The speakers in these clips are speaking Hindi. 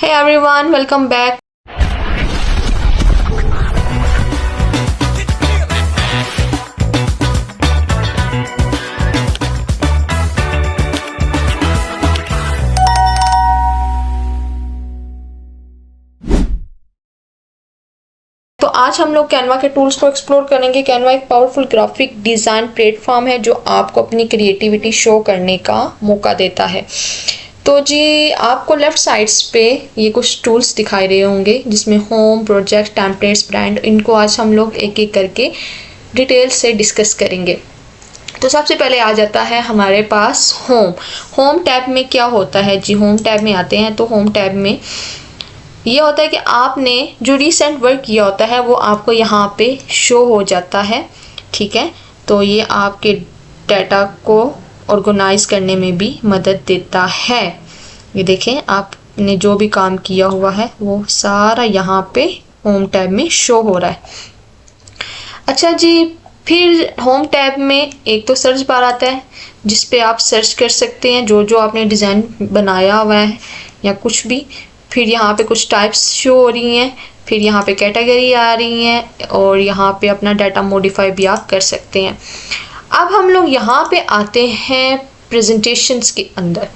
Hey everyone, welcome back. तो आज हम लोग कैनवा के टूल्स को एक्सप्लोर करेंगे। कैनवा एक पावरफुल ग्राफिक डिज़ाइन प्लेटफॉर्म है जो आपको अपनी क्रिएटिविटी शो करने का मौका देता है। तो जी आपको लेफ़्ट साइड्स पे ये कुछ टूल्स दिखाई रहे होंगे जिसमें होम, प्रोजेक्ट, टेम्पलेट्स, ब्रांड, इनको आज हम लोग एक एक करके डिटेल से डिस्कस करेंगे। तो सबसे पहले आ जाता है हमारे पास होम टैब में क्या होता है जी। होम टैब में आते हैं तो होम टैब में ये होता है कि आपने जो रिसेंट वर्क किया होता है वो आपको यहाँ पे शो हो जाता है। ठीक है, तो ये आपके डाटा को ऑर्गेनाइज करने में भी मदद देता है। ये देखें, आपने जो भी काम किया हुआ है वो सारा यहाँ पे होम टैब में शो हो रहा है। अच्छा जी, फिर होम टैब में एक तो सर्च बार आता है जिस पे आप सर्च कर सकते हैं जो आपने डिज़ाइन बनाया हुआ है या कुछ भी। फिर यहाँ पे कुछ टाइप्स शो हो रही हैं, फिर यहाँ पे कैटेगरी आ रही हैं और यहाँ पे अपना डाटा मॉडिफाई भी आप कर सकते हैं। अब हम लोग यहाँ पे आते हैं प्रेजेंटेशंस के अंदर।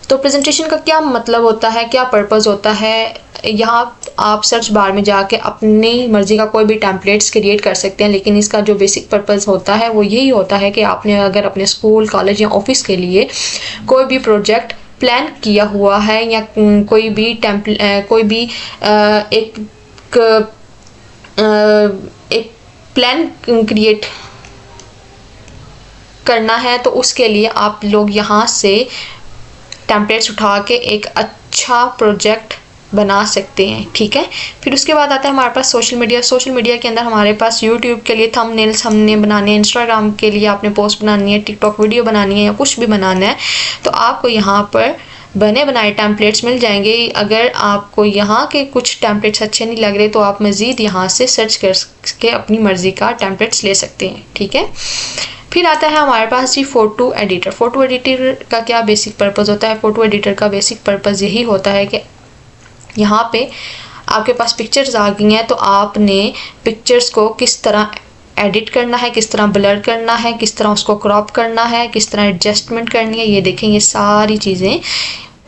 तो प्रेजेंटेशन का क्या मतलब होता है, क्या पर्पस होता है। यहाँ आप सर्च बार में जाके अपनी मर्ज़ी का कोई भी टेम्पलेट्स क्रिएट कर सकते हैं, लेकिन इसका जो बेसिक पर्पस होता है वो यही होता है कि आपने अगर अपने स्कूल, कॉलेज या ऑफिस के लिए कोई भी प्रोजेक्ट प्लान किया हुआ है या कोई भी एक प्लान क्रिएट करना है तो उसके लिए आप लोग यहाँ से टेम्पलेट्स उठा के एक अच्छा प्रोजेक्ट बना सकते हैं। ठीक है, फिर उसके बाद आता है हमारे पास सोशल मीडिया। सोशल मीडिया के अंदर हमारे पास यूट्यूब के लिए थंबनेल्स हमने बनाने हैं, इंस्टाग्राम के लिए आपने पोस्ट बनानी है, टिकटॉक वीडियो बनानी है या कुछ भी बनाना है तो आपको यहाँ पर बने बनाए टेम्पलेट्स मिल जाएंगे। अगर आपको यहाँ के कुछ टेम्पलेट्स अच्छे नहीं लग रहे तो आप मज़ीद यहाँ से सर्च करके अपनी मर्ज़ी का टेम्पलेट्स ले सकते हैं। ठीक है, फिर आता है हमारे पास जी फ़ोटो एडिटर। फ़ोटो एडिटर का क्या बेसिक पर्पस होता है। फ़ोटो एडिटर का बेसिक पर्पस यही होता है कि यहाँ पे आपके पास पिक्चर्स आ गई हैं तो आपने पिक्चर्स को किस तरह एडिट करना है, किस तरह ब्लर करना है, किस तरह उसको क्रॉप करना है, किस तरह एडजस्टमेंट करनी है। ये देखें, ये सारी चीज़ें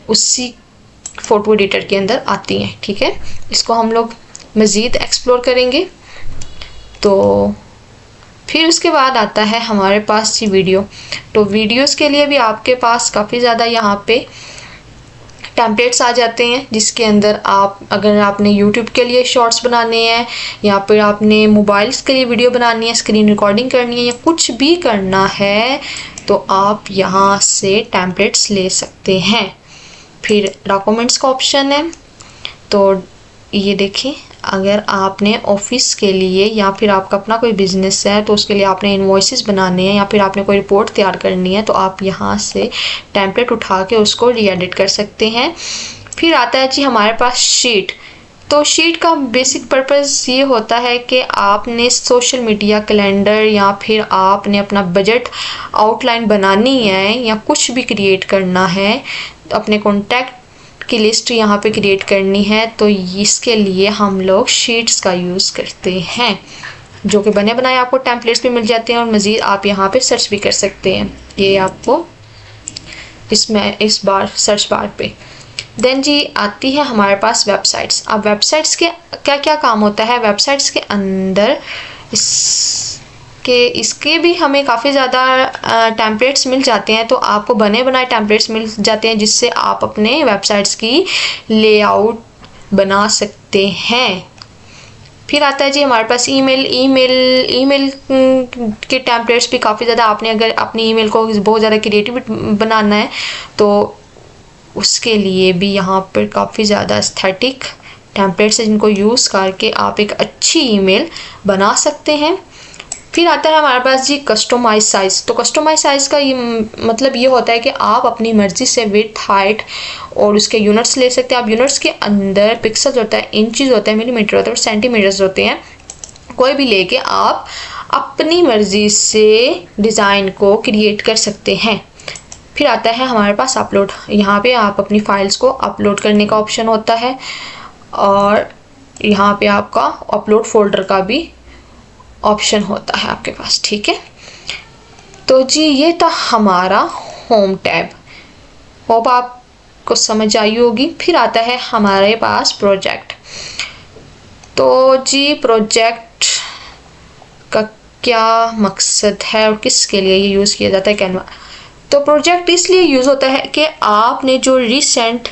उसी फ़ोटो एडिटर के अंदर आती हैं। ठीक है, इसको हम लोग मज़ीद एक्सप्लोर करेंगे। तो फिर उसके बाद आता है हमारे पास जी वीडियो। तो वीडियोस के लिए भी आपके पास काफ़ी ज़्यादा यहाँ पे टेम्पलेट्स आ जाते हैं जिसके अंदर आप अगर आपने यूट्यूब के लिए शॉर्ट्स बनाने हैं या फिर आपने मोबाइल्स के लिए वीडियो बनानी है, स्क्रीन रिकॉर्डिंग करनी है या कुछ भी करना है तो आप यहाँ से टेम्पलेट्स ले सकते हैं। फिर डॉक्यूमेंट्स का ऑप्शन है। तो ये देखिए, अगर आपने ऑफिस के लिए या फिर आपका अपना कोई बिजनेस है तो उसके लिए आपने इनवॉइसेस बनाने हैं या फिर आपने कोई रिपोर्ट तैयार करनी है तो आप यहाँ से टेम्पलेट उठा के उसको री एडिट कर सकते हैं। फिर आता है जी हमारे पास शीट। तो शीट का बेसिक पर्पस ये होता है कि आपने सोशल मीडिया कैलेंडर या फिर आपने अपना बजट आउटलाइन बनानी है या कुछ भी क्रिएट करना है, अपने कॉन्टैक्ट की लिस्ट यहाँ पे क्रिएट करनी है तो इसके लिए हम लोग शीट्स का यूज़ करते हैं जो कि बने बनाए आपको टेम्पलेट्स भी मिल जाते हैं और मज़ीद आप यहाँ पे सर्च भी कर सकते हैं। ये आपको इसमें इस बार सर्च बार पे। देन जी आती है हमारे पास वेबसाइट्स। अब वेबसाइट्स के क्या क्या काम होता है। वेबसाइट्स के अंदर इसके भी हमें काफ़ी ज़्यादा टेम्पलेट्स मिल जाते हैं तो आपको बने बनाए टेम्पलेट्स मिल जाते हैं जिससे आप अपने वेबसाइट्स की लेआउट बना सकते हैं। फिर आता है जी हमारे पास ईमेल के टेम्पलेट्स भी काफ़ी ज़्यादा। आपने अगर अपनी ईमेल को बहुत ज़्यादा क्रिएटिव बनाना है तो उसके लिए भी यहाँ पर काफ़ी ज़्यादा एस्थेटिक टेम्पलेट्स हैं जिनको यूज़ करके आप एक अच्छी ईमेल बना सकते हैं। फिर आता है हमारे पास जी कस्टमाइज साइज़। तो कस्टमाइज साइज़ का ये मतलब ये होता है कि आप अपनी मर्ज़ी से विड्थ, हाइट और उसके यूनिट्स ले सकते हैं। आप यूनिट्स के अंदर पिक्सल्स होता है, इंचज़ होता है, मिलीमीटर होता है और सेंटीमीटर्स होते हैं। कोई भी लेके आप अपनी मर्ज़ी से डिज़ाइन को क्रिएट कर सकते हैं। फिर आता है हमारे पास अपलोड। यहाँ पे आप अपनी फाइल्स को अपलोड करने का ऑप्शन होता है और यहाँ पे आपका अपलोड फोल्डर का भी ऑप्शन होता है आपके पास, ठीक है। तो जी ये था हमारा होम टैब, होप आपको समझ आई होगी। फिर आता है हमारे पास प्रोजेक्ट। तो जी प्रोजेक्ट का क्या मकसद है और किसके लिए ये यूज़ किया जाता है कैनवा। तो प्रोजेक्ट इसलिए यूज़ होता है कि आपने जो रिसेंट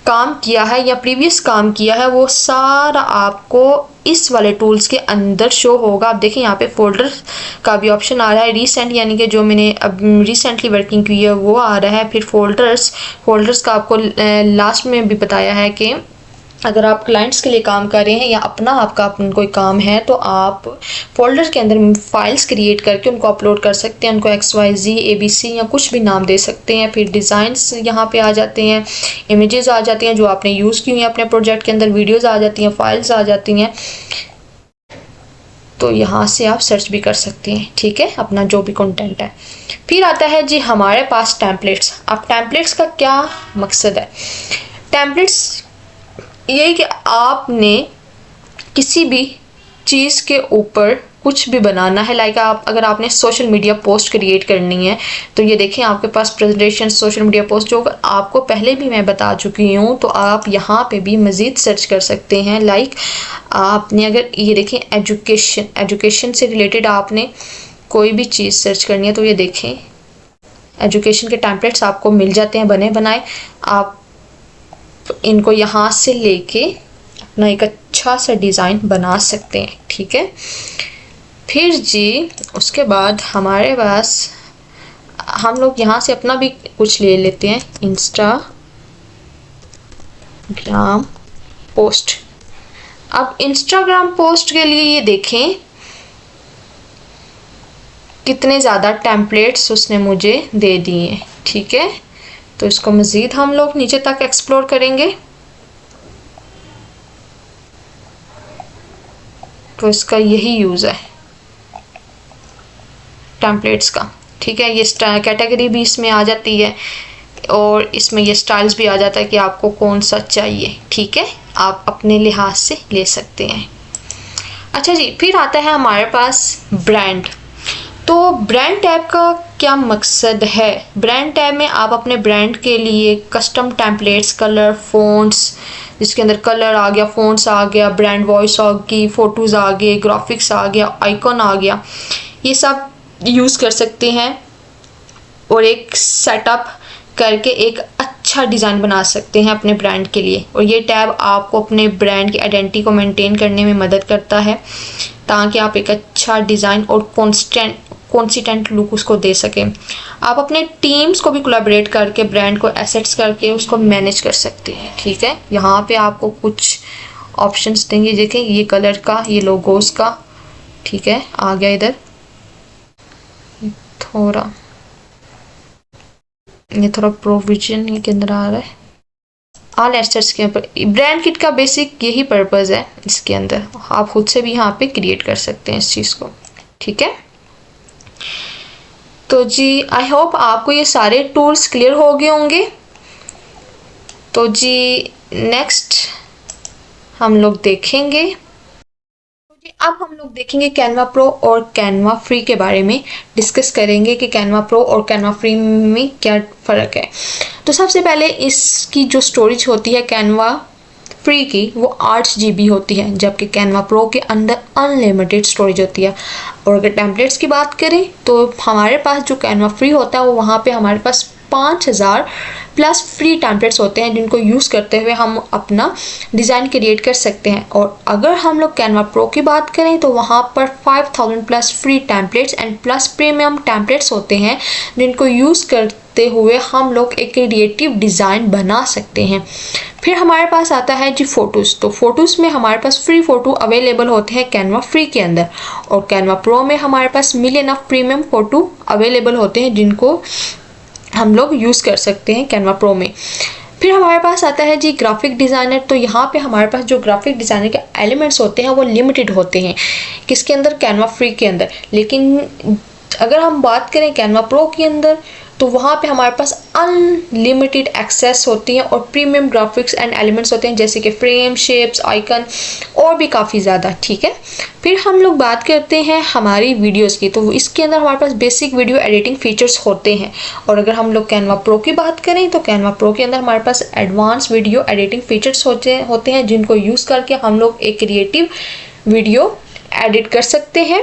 काम किया है या प्रीवियस काम किया है वो सारा आपको इस वाले टूल्स के अंदर शो होगा। आप देखें यहाँ पे फोल्डर का भी ऑप्शन आ रहा है, रिसेंट यानी कि जो मैंने अब रिसेंटली वर्किंग की है वो आ रहा है। फिर फोल्डर्स का आपको लास्ट में भी बताया है कि अगर आप क्लाइंट्स के लिए काम कर रहे हैं या आपका कोई काम है तो आप फोल्डर के अंदर फाइल्स क्रिएट करके उनको अपलोड कर सकते हैं, उनको XYZ ABC या कुछ भी नाम दे सकते हैं। फिर डिज़ाइंस यहाँ पे आ जाते हैं, इमेजेस आ जाती हैं जो आपने यूज़ की हुई हैं अपने प्रोजेक्ट के अंदर, वीडियोज़ आ जाती हैं, फाइल्स आ जाती हैं। तो यहाँ से आप सर्च भी कर सकते हैं, ठीक है, अपना जो भी कंटेंट है। फिर आता है जी हमारे पास टेम्पलेट्स। अब टेम्पलेट्स का क्या मकसद है। टेम्पलेट्स ये कि आपने किसी भी चीज़ के ऊपर कुछ भी बनाना है, लाइक आप अगर आपने सोशल मीडिया पोस्ट क्रिएट करनी है तो ये देखें आपके पास प्रेजेंटेशन सोशल मीडिया पोस्ट जो आपको पहले भी मैं बता चुकी हूँ, तो आप यहाँ पे भी मज़ीद सर्च कर सकते हैं। लाइक आपने अगर ये देखें एजुकेशन से रिलेटेड आपने कोई भी चीज़ सर्च करनी है तो ये देखें एजुकेशन के टेम्पलेट्स आपको मिल जाते हैं बने बनाए। आप इनको यहाँ से लेके अपना एक अच्छा सा डिज़ाइन बना सकते हैं, ठीक है। फिर जी उसके बाद हमारे पास हम लोग यहाँ से अपना भी कुछ ले लेते हैं, इंस्टाग्राम पोस्ट। अब इंस्टाग्राम पोस्ट के लिए ये देखें कितने ज़्यादा टेम्पलेट्स उसने मुझे दे दिए हैं, ठीक है। तो इसको मज़ीद हम लोग नीचे तक एक्सप्लोर करेंगे। तो इसका यही यूज़ है टेम्पलेट्स का, ठीक है। ये कैटेगरी भी इसमें आ जाती है और इसमें ये स्टाइल्स भी आ जाता है कि आपको कौन सा चाहिए, ठीक है, आप अपने लिहाज से ले सकते हैं। अच्छा जी, फिर आता है हमारे पास ब्रांड। तो ब्रांड टैब का क्या मकसद है। ब्रांड टैब में आप अपने ब्रांड के लिए कस्टम टेम्पलेट्स, कलर, फ़ॉन्ट्स, जिसके अंदर कलर आ गया, फ़ॉन्ट्स आ गया, ब्रांड वॉइस आ गई, फ़ोटोज़ आ गए, ग्राफिक्स आ गया, आइकन आ गया, ये सब यूज़ कर सकते हैं और एक सेटअप करके एक अच्छा डिज़ाइन बना सकते हैं अपने ब्रांड के लिए। और ये टैब आपको अपने ब्रांड की आइडेंटिटी को मेंटेन करने में मदद करता है ताकि आप एक अच्छा डिज़ाइन और कॉन्सिस्टेंट लुक उसको दे सकें। आप अपने टीम्स को भी कोलैबोरेट करके ब्रांड को एसेट्स करके उसको मैनेज कर सकते हैं, ठीक है। यहाँ पे आपको कुछ ऑप्शंस देंगे, देखें ये कलर का, ये लोगोस का, ठीक है, आ गया इधर ये थोड़ा प्रोविजन के अंदर आ रहा है। ऑल एसेट्स के ऊपर ब्रांड किट का बेसिक यही पर्पज़ है, इसके अंदर आप खुद से भी यहाँ पे क्रिएट कर सकते हैं इस चीज़ को, ठीक है। तो जी आई होप आपको ये सारे टूल्स क्लियर हो गए होंगे। तो जी नेक्स्ट हम लोग देखेंगे, तो जी अब हम लोग देखेंगे कैनवा प्रो और कैनवा फ्री के बारे में डिस्कस करेंगे कि कैनवा प्रो और कैनवा फ्री में क्या फ़र्क है। तो सबसे पहले इसकी जो स्टोरेज होती है कैनवा फ्री की वो 8 GB होती है, जबकि कैनवा प्रो के अंदर अनलिमिटेड स्टोरेज होती है। और अगर टेम्पलेट्स की बात करें तो हमारे पास जो कैनवा फ्री होता है वो वहाँ पे हमारे पास 5000 प्लस फ्री टेम्पलेट्स होते हैं जिनको यूज़ करते हुए हम अपना डिज़ाइन क्रिएट कर सकते हैं। और अगर हम लोग कैनवा प्रो की बात करें तो वहाँ पर 5000 plus free templates and plus premium templates होते हैं जिनको यूज़ करते हुए हम लोग एक क्रिएटिव डिज़ाइन बना सकते हैं। फिर हमारे पास आता है जी फ़ोटोज़। तो फ़ोटोज़ में हमारे पास फ्री फ़ोटो अवेलेबल होते हैं कैनवा फ्री के अंदर, और कैनवा प्रो में हमारे पास million of premium photo available होते हैं जिनको हम लोग यूज़ कर सकते हैं कैनवा प्रो में। फिर हमारे पास आता है जी ग्राफिक डिज़ाइनर। तो यहाँ पे हमारे पास जो ग्राफिक डिज़ाइनर के एलिमेंट्स होते हैं वो लिमिटेड होते हैं किसके अंदर, कैनवा फ्री के अंदर। लेकिन अगर हम बात करें कैनवा प्रो के अंदर तो वहाँ पे हमारे पास अनलिमिटेड एक्सेस होती है और प्रीमियम ग्राफिक्स एंड एलिमेंट्स होते हैं, जैसे कि फ्रेम, शेप्स, आइकन और भी काफ़ी ज़्यादा, ठीक है। फिर हम लोग बात करते हैं हमारी वीडियोस की, तो इसके अंदर हमारे पास बेसिक वीडियो एडिटिंग फीचर्स होते हैं। और अगर हम लोग कैनवा प्रो की बात करें तो कैनवा प्रो के अंदर हमारे पास एडवांस वीडियो एडिटिंग फीचर्स होते हैं जिनको यूज़ करके हम लोग एक क्रिएटिव वीडियो एडिट कर सकते हैं।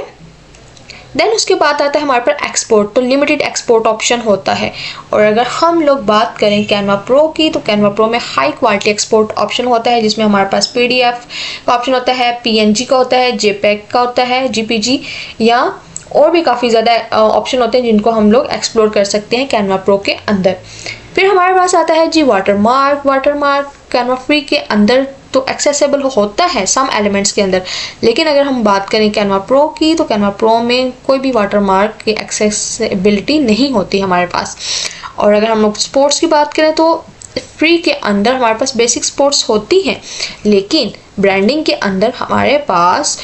देन उसके बाद आता है हमारे पास एक्सपोर्ट, तो लिमिटेड एक्सपोर्ट ऑप्शन होता है। और अगर हम लोग बात करें कैनवा प्रो की, तो कैनवा प्रो में हाई क्वालिटी एक्सपोर्ट ऑप्शन होता है, जिसमें हमारे पास PDF का ऑप्शन होता है, PNG का होता है, JPEG का होता है, GPG, या और भी काफ़ी ज़्यादा ऑप्शन होते हैं जिनको हम लोग एक्सप्लोर कर सकते हैं कैनवा प्रो के अंदर। फिर हमारे पास आता है जी वाटरमार्क कैनवा फ्री के अंदर तो एक्सेसिबल होता है सम एलिमेंट्स के अंदर, लेकिन अगर हम बात करें कैनवा प्रो की, तो कैनवा प्रो में कोई भी वाटरमार्क की एक्सेसिबिलिटी नहीं होती हमारे पास। और अगर हम लोग स्पोर्ट्स की बात करें तो फ्री के अंदर हमारे पास बेसिक स्पोर्ट्स होती हैं, लेकिन ब्रांडिंग के अंदर हमारे पास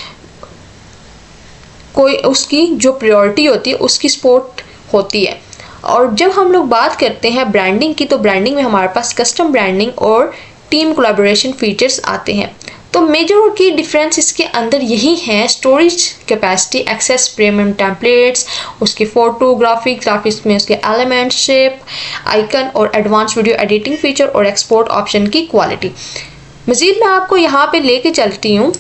कोई उसकी जो प्रायोरिटी होती है उसकी स्पोर्ट होती है। और जब हम लोग बात करते हैं ब्रांडिंग की, तो ब्रांडिंग में हमारे पास कस्टम ब्रांडिंग और टीम कोलैबोरेशन फीचर्स आते हैं। तो मेजर की डिफरेंस इसके अंदर यही है, storage capacity, access premium templates, उसके ग्राफिक्स में उसके एलिमेंट्स, शेप, आइकन और एडवांस वीडियो एडिटिंग फीचर और एक्सपोर्ट ऑप्शन की क्वालिटी। मज़ीद मैं आपको यहाँ पे लेके चलती हूँ,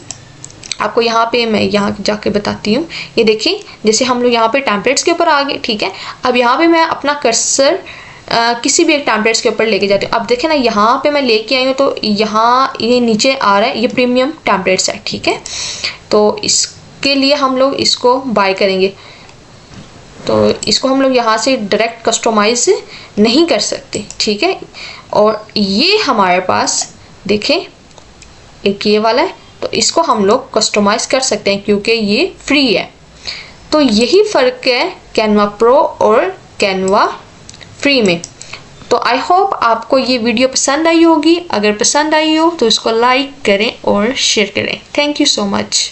आपको यहाँ पे मैं यहाँ जाके बताती हूँ। ये देखिए, जैसे हम लोग यहाँ पे टेम्पलेट्स के ऊपर आ गए, ठीक है। अब यहाँ पे मैं अपना कर्सर किसी भी एक टेम्पलेट्स के ऊपर लेके जाती हूँ। अब देखें ना, यहाँ पे मैं लेके आई हूँ, तो यहाँ ये नीचे आ रहा है, ये प्रीमियम टेम्पलेट्स है, ठीक है। तो इसके लिए हम लोग इसको बाय करेंगे, तो इसको हम लोग यहाँ से डायरेक्ट कस्टमाइज नहीं कर सकते, ठीक है। और ये हमारे पास देखें एक ये वाला है, तो इसको हम लोग कस्टमाइज़ कर सकते हैं क्योंकि ये फ्री है। तो यही फ़र्क है कैनवा प्रो और कैनवा फ्री में। तो आई होप आपको ये वीडियो पसंद आई होगी। अगर पसंद आई हो तो इसको लाइक करें और शेयर करें। Thank you so much.